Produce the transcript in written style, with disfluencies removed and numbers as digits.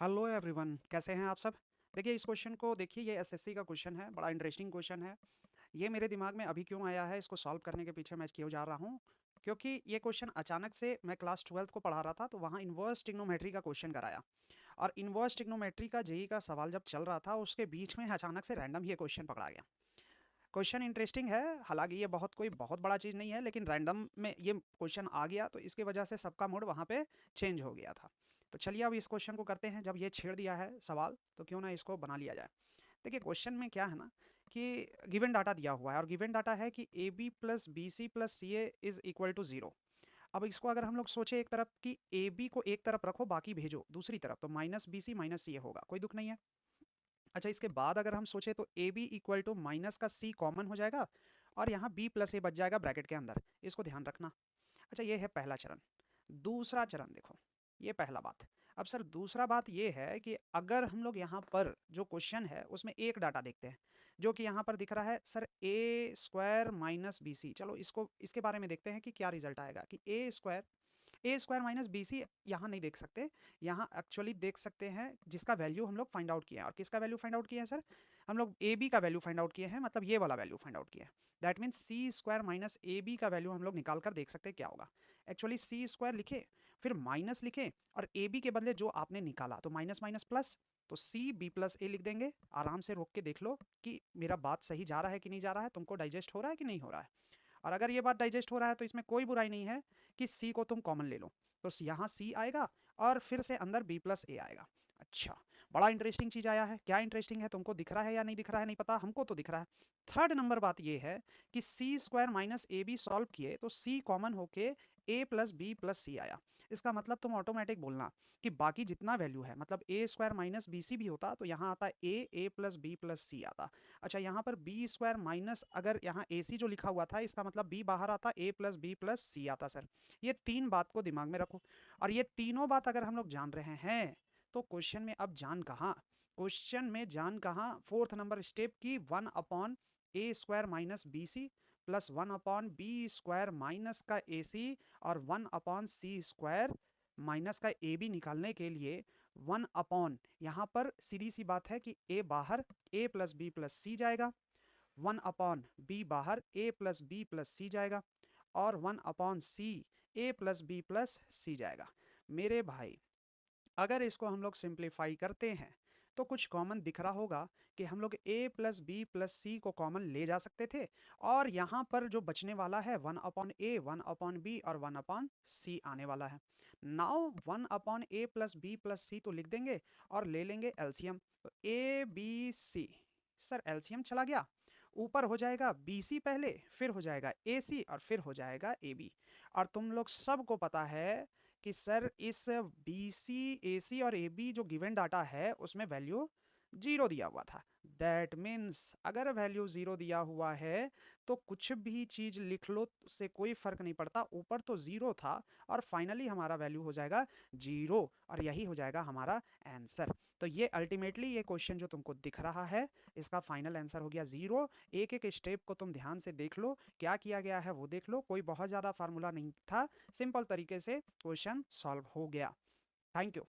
Hello everyone, कैसे हैं आप सब। देखिए इस क्वेश्चन को देखिए, ये एसएससी का क्वेश्चन है, बड़ा इंटरेस्टिंग क्वेश्चन है। ये मेरे दिमाग में अभी क्यों आया है, इसको सॉल्व करने के पीछे मैं क्यों जा रहा हूँ, क्योंकि ये क्वेश्चन अचानक से मैं क्लास 12th को पढ़ा रहा था, तो वहाँ इन्वर्स ट्रिग्नोमेट्री का क्वेश्चन कराया। और इन्वर्स ट्रिग्नोमेट्री का जेई का सवाल जब चल रहा था, उसके बीच में अचानक से रैंडम ये क्वेश्चन पकड़ा गया। क्वेश्चन इंटरेस्टिंग है, हालांकि ये कोई बहुत बड़ा चीज़ नहीं है, लेकिन रैंडम में ये क्वेश्चन आ गया तो इसकी वजह से सबका मूड वहाँ पे चेंज हो गया था। तो चलिए अब इस क्वेश्चन को करते हैं, जब ये छेड़ दिया है सवाल तो क्यों ना इसको बना लिया जाए। देखिए क्वेश्चन में क्या है ना, कि गिवन डाटा दिया हुआ है और गिवन डाटा है कि A B plus B C plus C A is equal to zero. अब इसको अगर हम लोग सोचे एक तरफ कि ए बी को एक तरफ रखो बाकी भेजो दूसरी तरफ, तो माइनस बी सी माइनस सी ए होगा, कोई दुख नहीं है। अच्छा, इसके बाद अगर हम सोचे तो A B equal to minus का सी कॉमन हो जाएगा और यहाँ बी प्लस ए बच जाएगा ब्रैकेट के अंदर, इसको ध्यान रखना। अच्छा, ये है पहला चरण। दूसरा चरण देखो, ये पहला बात। अब सर दूसरा बात ये है कि अगर हम लोग यहाँ पर जो क्वेश्चन है उसमें एक डाटा देखते हैं, जो कि यहाँ पर दिख रहा है सर ए स्क्वायर माइनस बी सी। चलो इसको इसके बारे में देखते हैं कि क्या रिजल्ट आएगा। कि ए स्क्वायर माइनस बी सी यहाँ नहीं देख सकते, यहाँ एक्चुअली देख सकते हैं जिसका वैल्यू हम लोग फाइंड आउट किया है। और किसका वैल्यू फाइंड आउट किया है सर, हम लोग ए बी का वैल्यू फाइंड आउट किए हैं, मतलब ये वाला वैल्यू फाइंड आउट किया है। That means C square minus A B का वैल्यू हम लोग निकाल कर देख सकते हैं क्या होगा। एक्चुअली सी स्क्वायर लिखे, फिर माइनस लिखे, और ए बी के बदले जो आपने निकाला तो माइनस माइनस प्लस, तो सी बी प्लस ए लिख देंगे। आराम से रोक के देख लो कि मेरा बात सही जा रहा है कि नहीं जा रहा है, तुमको डाइजेस्ट हो रहा है कि नहीं हो रहा है। और अगर ये बात डाइजेस्ट हो रहा है तो इसमें कोई बुराई नहीं है कि सी को तुम कॉमन ले लो, तो यहाँ सी आएगा और फिर से अंदर बी प्लस ए आएगा। अच्छा, बड़ा इंटरेस्टिंग चीज आया है। क्या इंटरेस्टिंग है, तुमको दिख रहा है या नहीं दिख रहा है नहीं पता, हमको तो दिख रहा है। थर्ड नंबर बात ये है कि C square minus A B solve किए तो सी कॉमन होके A plus B plus C आया। इसका मतलब तुम ऑटोमेटिक बोलना कि बाकी जितना वैल्यू है, मतलब ए स्क्वायर माइनस बी सी भी होता तो यहाँ आता ए प्लस बी प्लस सी आता। अच्छा, यहाँ पर बी स्क्वायर माइनस, अगर यहाँ ए सी जो लिखा हुआ था इसका मतलब बी बाहर आता, ए प्लस बी प्लस सी आता सर। ये तीन बात को दिमाग में रखो। और ये तीनों बात अगर हम लोग जान रहे हैं तो क्वेश्चन में अब जान कहाँ, क्वेश्चन में जान कहाँ, फोर्थ नंबर स्टेप की 1 upon A square minus B C plus 1 upon B square minus का ए सी और 1 अपॉन सी स्क्वायर माइनस का ए बी निकालने के लिए 1 अपॉन, यहाँ पर सीधी सी बात है कि ए बाहर ए प्लस बी प्लस सी जाएगा, 1 अपॉन बी बाहर ए प्लस बी प्लस सी जाएगा, और 1 अपॉन सी ए प्लस बी प्लस सी जाएगा। मेरे भाई अगर इसको हम लोग सिंप्लीफाई करते हैं तो कुछ कॉमन दिख रहा होगा कि हम लोग ए प्लस बी प्लस सी को कॉमन ले जा सकते थे, और यहाँ पर जो बचने वाला है 1 अपॉन ए 1 अपॉन बी और 1 अपॉन सी आने वाला है। Now 1 upon A plus B plus C तो लिख देंगे और ले लेंगे एलसीएम, तो A B C. Sir LCM चला गया, ऊपर हो जाएगा बी सी पहले, फिर हो जाएगा ए सी और फिर हो जाएगा ए बी। और तुम लोग सबको पता है कि सर इस बी सी ए सी और ए बी जो गिवन डाटा है उसमें वैल्यू जीरो दिया हुआ था। दैट मीन्स अगर वैल्यू जीरो दिया हुआ है तो कुछ भी चीज लिख लो, उससे कोई फर्क नहीं पड़ता, ऊपर तो जीरो था और फाइनली हमारा वैल्यू हो जाएगा जीरो, और यही हो जाएगा हमारा आंसर। तो ये अल्टीमेटली ये क्वेश्चन जो तुमको दिख रहा है इसका फाइनल आंसर हो गया जीरो। एक एक स्टेप को तुम ध्यान से देख लो, क्या किया गया है वो देख लो, कोई बहुत ज़्यादा फार्मूला नहीं था, सिंपल तरीके से क्वेश्चन सॉल्व हो गया। Thank you.